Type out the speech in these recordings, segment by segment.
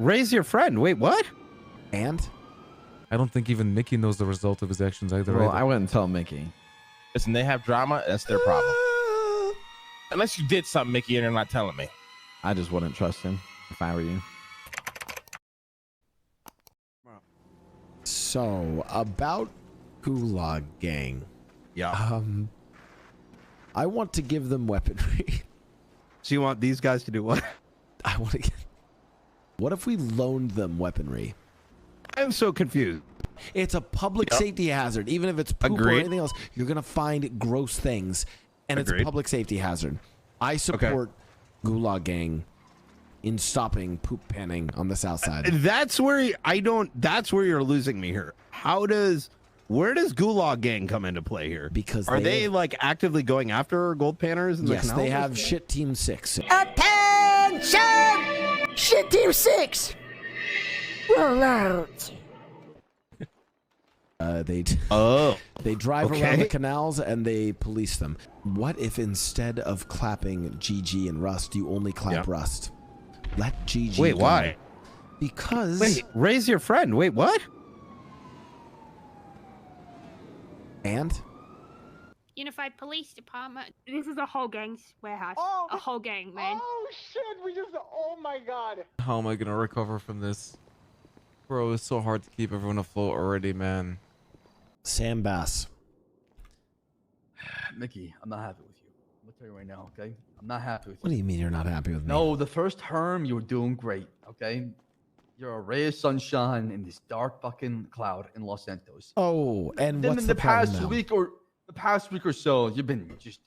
Ray's your friend. Wait, what? And? I don't think even Mickey knows the result of his actions either. Well, I wouldn't tell Mickey. Listen, they have drama. That's their problem. Unless you did something, Mickey, and you're not telling me. I just wouldn't trust him if I were you. So, about Gulag Gang. Yeah. I want to give them weaponry. So you want these guys to do what? I want to get... What if we loaned them weaponry? I'm so confused. It's a public safety hazard. Even if it's poop or anything else, you're going to find gross things. And it's a public safety hazard. I support Gulag Gang in stopping poop panning on the south side. That's where that's where you're losing me here. Where does Gulag Gang come into play here? Because are they like actively going after gold panners? In the yes, they have Shit Team 6. Attention! Shit Team 6! Roll out. They drive Okay. around the canals and they police them. What if instead of clapping GG and Rust, you only clap Rust? Let GG Wait, go. why? Because... Wait, Ray's your friend. Wait, what? And? Unified Police Department. This is a whole gang's warehouse. A whole gang, man. Oh shit, oh my god. How am I gonna recover from this? Bro, it's so hard to keep everyone afloat already, man. Sam Bass. Mickey, I'm not happy with you. I'm gonna tell you right now, okay? I'm not happy with you. What do you mean you're not happy with me? No, the first term you were doing great, okay? You're a ray of sunshine in this dark fucking cloud in Los Santos. Oh, and Then what's in the the past problem now? week or so, you've been just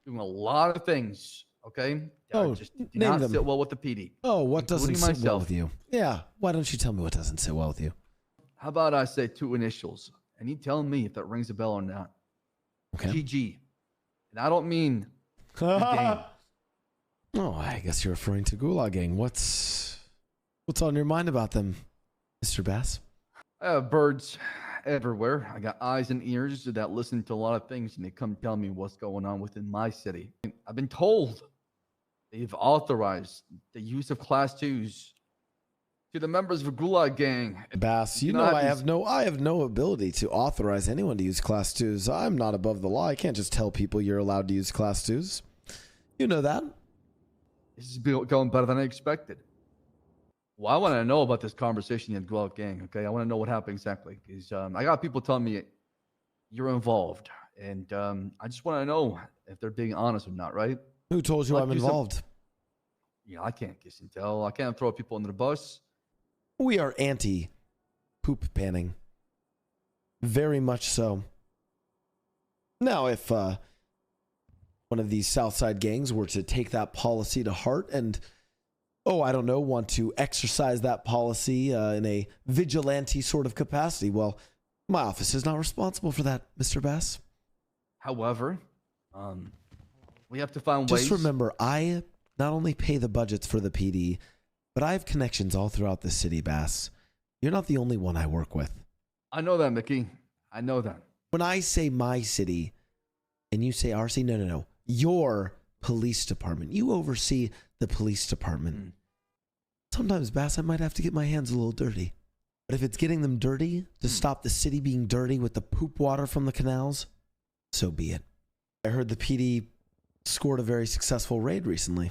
doing a lot of things, okay? Oh, just do name not them. sit well with the PD. Oh, what doesn't including sit well myself. with you? Yeah, why don't you tell me what doesn't sit well with you? How about I say two initials, and you tell me if that rings a bell or not. Okay. GG. And I don't mean the game. Oh, I guess you're referring to Gulag Gang. What's on your mind about them, Mr. Bass? I have birds everywhere. I got eyes and ears that listen to a lot of things, and they come tell me what's going on within my city. I've been told they've authorized the use of Class 2s to the members of a Gulag Gang. Bass, you know I have no ability to authorize anyone to use Class 2s. I'm not above the law. I can't just tell people you're allowed to use Class 2s. You know that. This is going better than I expected. Well, I want to know about this conversation you had with Gulag Gang, okay? I want to know what happened exactly. Because I got people telling me you're involved. And I just want to know if they're being honest or not, right? Who told you I'm involved? Yeah, I can't kiss and tell. I can't throw people under the bus. We are anti-poop panning. Very much so. Now, if one of these Southside gangs were to take that policy to heart and, I don't know, want to exercise that policy in a vigilante sort of capacity, well, my office is not responsible for that, Mr. Bass. However, we have to find ways. Just remember, I not only pay the budgets for the PD, but I have connections all throughout the city, Bass. You're not the only one I work with. I know that, Mickey. I know that. When I say my city and you say our city, no. Your police department. You oversee the police department. Sometimes, Bass, I might have to get my hands a little dirty. But if it's getting them dirty to stop the city being dirty with the poop water from the canals, so be it. I heard the PD scored a very successful raid recently.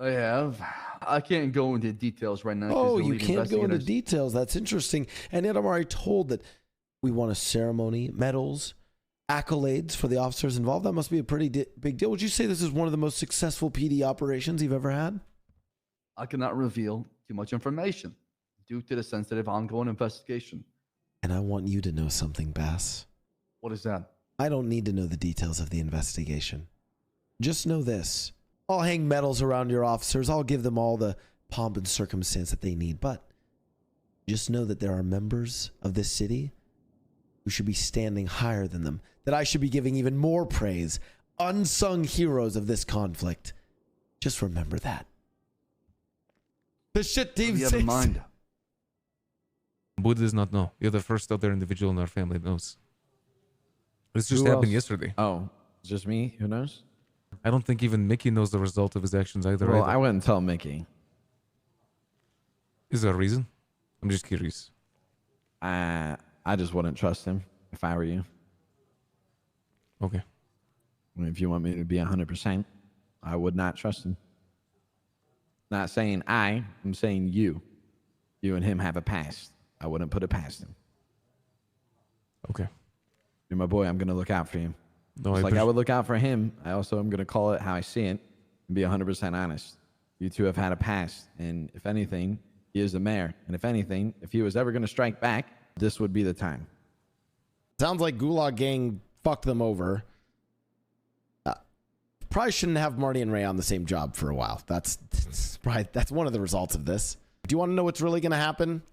I have. I can't go into details right now. Oh, you can't go into details. That's interesting. And yet I'm already told that we want a ceremony, medals, accolades for the officers involved. That must be a pretty big deal. Would you say this is one of the most successful PD operations you've ever had? I cannot reveal too much information due to the sensitive ongoing investigation. And I want you to know something, Bass. What is that? I don't need to know the details of the investigation. Just know this. I'll hang medals around your officers. I'll give them all the pomp and circumstance that they need. But just know that there are members of this city who should be standing higher than them, that I should be giving even more praise. Unsung heroes of this conflict. Just remember that. The shit team you have in mind? Buddha does not know. You're the first other individual in our family that knows. This just Who happened else? yesterday. Oh, it's just me? Who knows? I don't think even Mickey knows the result of his actions either. Well, I wouldn't tell Mickey. Is there a reason? I'm just curious. I just wouldn't trust him if I were you. Okay. If you want me to be 100%, I would not trust him. Not saying I'm saying you. You and him have a past. I wouldn't put it past him. Okay. You're my boy. I'm going to look out for you. No, Just like I would look out for him, I also am going to call it how I see it and be 100% honest. You two have had a past, and if anything, he is the mayor. And if anything, if he was ever going to strike back, this would be the time. Sounds like Gulag Gang fucked them over. Probably shouldn't have Marty and Ray on the same job for a while. That's one of the results of this. Do you want to know what's really going to happen?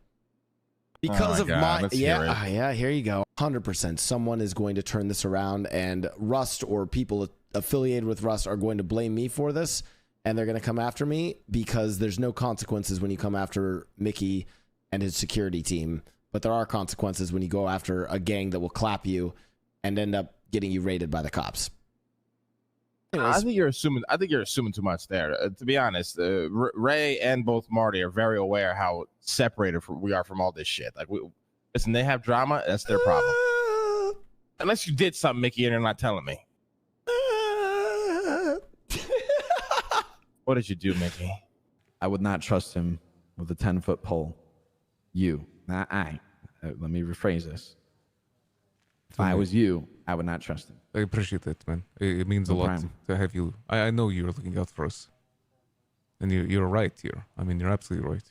Because of my yeah, here you go. 100%. Someone is going to turn this around, and Rust or people affiliated with Rust are going to blame me for this, and they're going to come after me because there's no consequences when you come after Mickey and his security team, but there are consequences when you go after a gang that will clap you and end up getting you raided by the cops. I think you're assuming too much there. To be honest, Ray and both Marty are very aware how separated we are from all this shit. Like, listen, they have drama. That's their problem. Unless you did something, Mickey, and you're not telling me. What did you do, Mickey? I would not trust him with a 10-foot pole. You, not I. Let me rephrase this. If I was you, I would not trust him. I appreciate that, man. It means a lot to have you. I know you're looking out for us. And you're right here. I mean, you're absolutely right.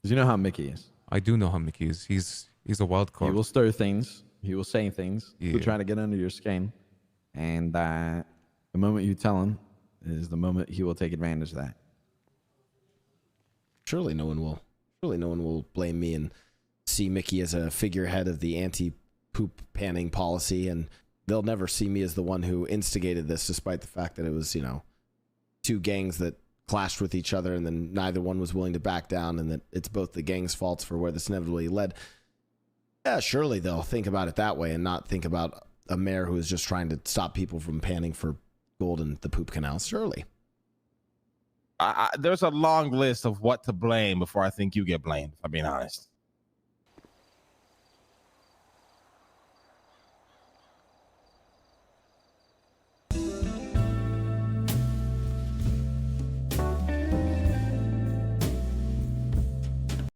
Because you know how Mickey is. I do know how Mickey is. He's a wild card. He will stir things. He will say things. Yeah. He'll try to get under your skin. And the moment you tell him is the moment he will take advantage of that. Surely no one will blame me and see Mickey as a figurehead of the anti-poop panning policy, and they'll never see me as the one who instigated this, despite the fact that it was, two gangs that clashed with each other, and then neither one was willing to back down, and that it's both the gangs' faults for where this inevitably led. Yeah, surely they'll think about it that way and not think about a mayor who is just trying to stop people from panning for gold in the poop canals. Surely. There's a long list of what to blame before I think you get blamed, if I'm being honest.